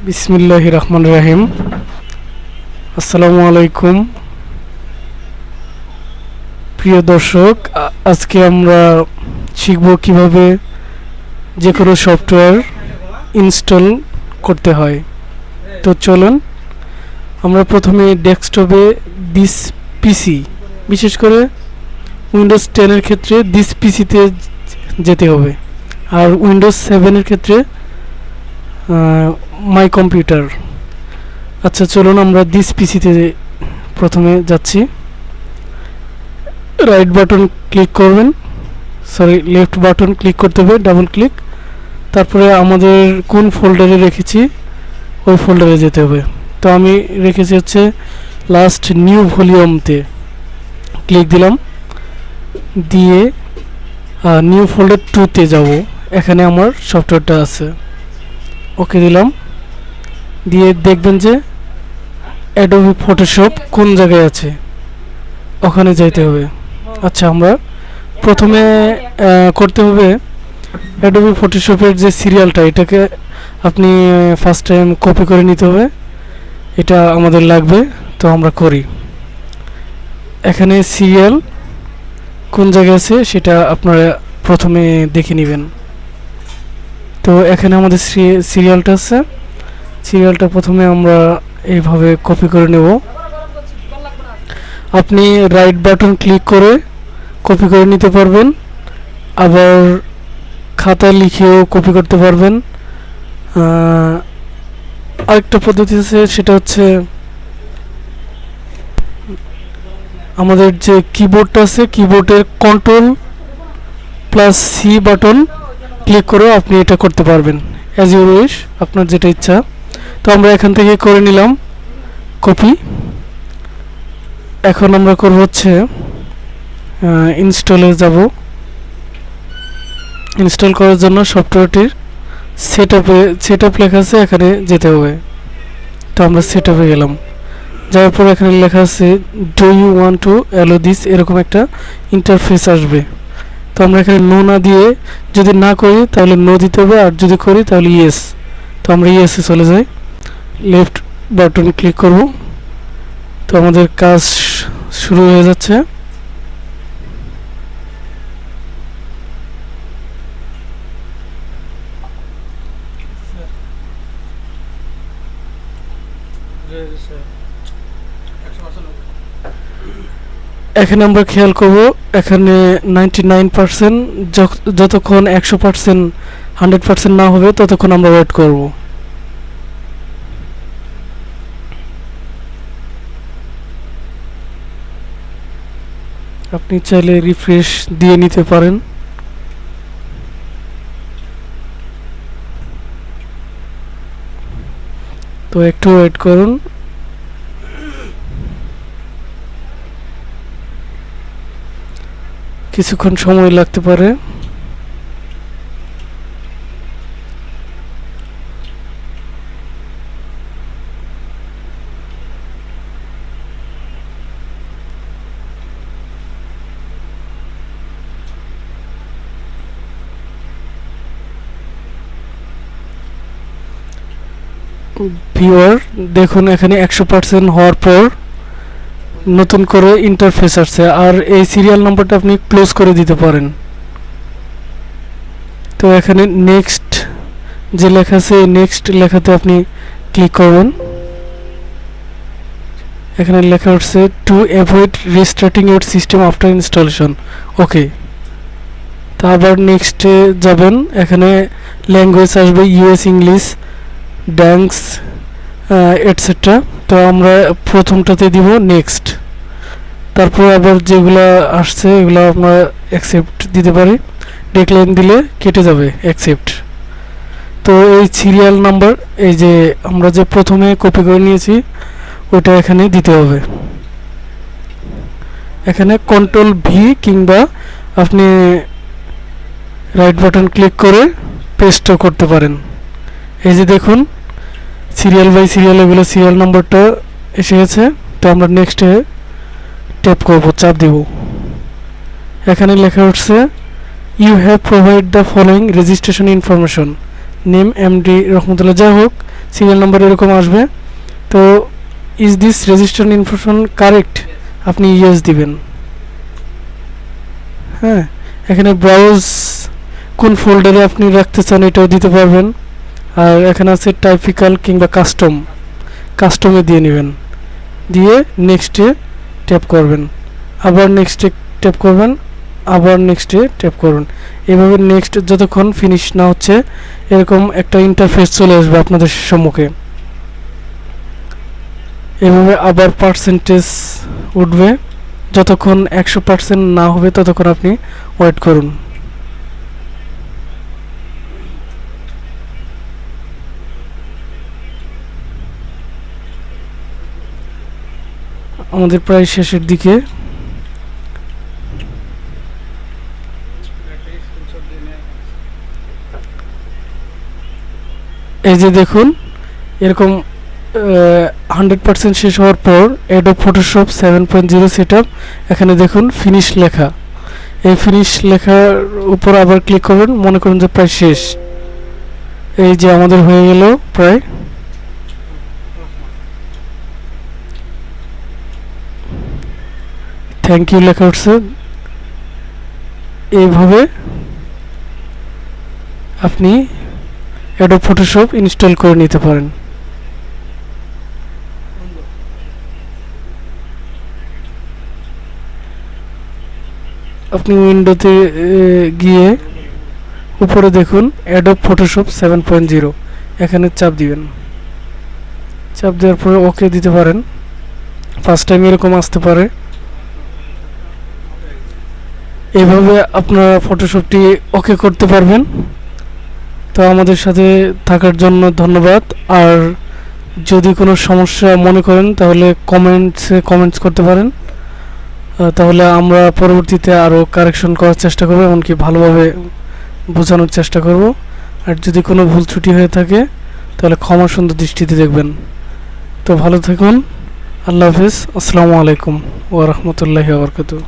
বিসমিল্লাহির রহমানির রহিম। আসসালামু আলাইকুম প্রিয় দর্শক, আজকে আমরা শিখব কিভাবে যে কোনো সফটওয়্যার ইনস্টল করতে হয়। তো চলুন আমরা প্রথমে ডেস্কটপে দিস পিসি, বিশেষ করে উইন্ডোজ 10 এর ক্ষেত্রে দিস পিসিতে যেতে হবে, আর উইন্ডোজ 7 এর ক্ষেত্রে মাই কম্পিউটার। আচ্ছা চলুন আমরা দিস পিসিতে প্রথমে যাচ্ছি। রাইট বাটন ক্লিক করবেন, লেফট বাটন ক্লিক করতে হবে, ডাবল ক্লিক। তারপরে আমাদের কোন ফোল্ডারে রেখেছি ওই ফোল্ডারে যেতে হবে। তো আমি রেখেছি হচ্ছে লাস্ট নিউ ভলিউমতে, ক্লিক দিলাম, দিয়ে নিউ ফোল্ডার 2তে যাব। এখানে আমার সফটওয়্যারটা আছে, ওকে দিলাম। দিয়ে দেখবেন যে অ্যাডোবি ফটোশপ কোন জায়গায় আছে, ওখানে যাইতে হবে। আচ্ছা, আমরা প্রথমে করতে হবে অ্যাডোবি ফটোশপের যে সিরিয়ালটা, এটাকে আপনি ফার্স্ট টাইম কপি করে নিতে হবে, এটা আমাদের লাগবে। তো আমরা করি, এখানে সিরিয়াল কোন জায়গায় আছে সেটা আপনারা প্রথমে দেখে নেবেন। তো এখানে আমাদের সিরিয়ালটা আছে, সিরিয়ালটা প্রথমে আমরা এইভাবে কপি করে নেব। আপনি রাইট বাটন ক্লিক করে কপি করে নিতে পারবেন, আবার খাতায় লিখেও কপি করতে পারবেন। আরেকটা পদ্ধতি আছে, সেটা হচ্ছে আমাদের যে কিবোর্ডটা আছে, কিবোর্ডের Ctrl+C বাটন ক্লিক করে আপনি এটা করতে পারবেন, অ্যাজ ইউ উইশ, আপনার যেটা ইচ্ছা। তো আমরা এখান থেকে করে নিলাম কপি। এখন আমরা করব হচ্ছে ইনস্টলে যাব। ইনস্টল করার জন্য সফটওয়্যারটির সেটআপ লেখা আছে, এখানে যেতে হবে। তো আমরা সেটআপে গেলাম, যাওয়ার পর এখানে লেখা আছে do you want to allow this, এরকম একটা ইন্টারফেস আসবে। তো আমরা এখানে নো না দিয়ে, যদি না করি তাহলে নো দিতে হবে, আর যদি করি তাহলে ইয়েস। তো আমরা ইয়েসে চলে যাই, লেফট বাটন ক্লিক করব। তো আমাদের কাজ শুরু হয়ে যাচ্ছে। এখানে আমরা খেয়াল করব, এখানে 99%, যতক্ষণ 100% 100% না হবে ততক্ষণ আমরা ওয়েট করব। আপনি চাইলে রিফ্রেশ দিয়ে নিতে পারেন। তো একটু ওয়েট করুন। কিছুক্ষণ সময় লাগতে পারে। ভিউয়ার দেখুন, এখানে 100% হওয়ার পর নতুন করে ইন্টারফেস আসছে, আর এই সিরিয়াল নাম্বারটা আপনি ক্লোজ করে দিতে পারেন। তো এখানে নেক্সট যে লেখা আছে, নেক্সট লেখাতে আপনি ক্লিক করবেন। এখানে লেখা হচ্ছে to avoid restarting your system after installation, okay. তো আবার নেক্সটে যাবেন, এখানে ল্যাঙ্গুয়েজ আসবে ইউএস, ইংলিশ, ড্যাংস, এটসেট্রা। তো আমরা প্রথমটাতে দিব নেক্সট। তারপর আবার যেগুলো আসছে এগুলো আমরা অ্যাকসেপ্ট দিতে পারি, ডিক্লাইন দিলে কেটে যাবে অ্যাকসেপ্ট। তো এই সিরিয়াল নাম্বার, এই যে আমরা যে প্রথমে কপি করে নিয়েছি ওটা এখানে দিতে হবে। এখানে Ctrl+V কিংবা আপনি রাইট বাটন ক্লিক করে পেস্টও করতে পারেন। এই যে দেখুন সিরিয়াল বাই সিরিয়াল এগুলো সিরিয়াল নাম্বারটা এসে গেছে। তো আমরা নেক্সটে ট্যাপ করব, চাপ দেব। এখানে লেখা উঠছে you have provide the following registration information. Name MD Rahmatullah, যাই হোক সিরিয়াল নাম্বার এরকম আসবে। তো is this registered information correct, আপনি ইয়েস দিবেন। হ্যাঁ, এখানে ব্রাউজ কোন ফোল্ডারে আপনি রাখতে চান এটাও দিতে পারবেন। আর এখানে আছে টাইপিক্যাল কিংবা কাস্টমে দিয়ে নেবেন, দিয়ে নেক্সটে ট্যাপ করবেন, আবার নেক্সটে ট্যাপ করবেন, আবার নেক্সটে ট্যাপ করবেন। এভাবে নেক্সট যতক্ষণ ফিনিশ না হচ্ছে এরকম একটা ইন্টারফেস চলে আসবে আপনাদের সম্মুখে। এভাবে আবার পার্সেন্টেজ উঠবে, যতক্ষণ 100% না হবে ততক্ষণ আপনি ওয়েট করুন। আমাদের প্রায় শেষের দিকে। এই যে দেখুন এরকম 100% শেষ হওয়ার পর অ্যাডোব ফটোশপ 7.0 সেটআপ, এখানে দেখুন ফিনিশ লেখা। এই ফিনিশ লেখার উপর আবার ক্লিক করবেন, মনে করুন যে প্রায় শেষ। এই যে আমাদের হয়ে গেল প্রায়। থ্যাংক ইউ লেখা উঠছে। এইভাবে আপনি অ্যাডোব ফটোশপ ইনস্টল করে নিতে পারেন। আপনি উইন্ডোতে গিয়ে উপরে দেখুন অ্যাডোব ফটোশপ 7.0, এখানে চাপ দিবেন। চাপ দেওয়ার পরে ওকে দিতে পারেন। ফার্স্ট টাইম এরকম আসতে পারে। এভাবে আপনারা ফটোশপটি ওকে করতে পারবেন। তো আমাদের সাথে থাকার জন্য ধন্যবাদ। আর যদি কোনো সমস্যা মনে করেন তাহলে কমেন্টস করতে পারেন, তাহলে আমরা পরবর্তীতে আরও কারেকশন করার চেষ্টা করব, এমনকি ভালোভাবে বোঝানোর চেষ্টা করব। আর যদি কোনো ভুল ত্রুটি হয়ে থাকে তাহলে ক্ষমা সুন্দর দৃষ্টিতে দেখবেন। তো ভালো থাকুন, আল্লাহ হাফিজ, আসসালামু আলাইকুম ওয়া রাহমাতুল্লাহি ওয়া বারাকাতুহু।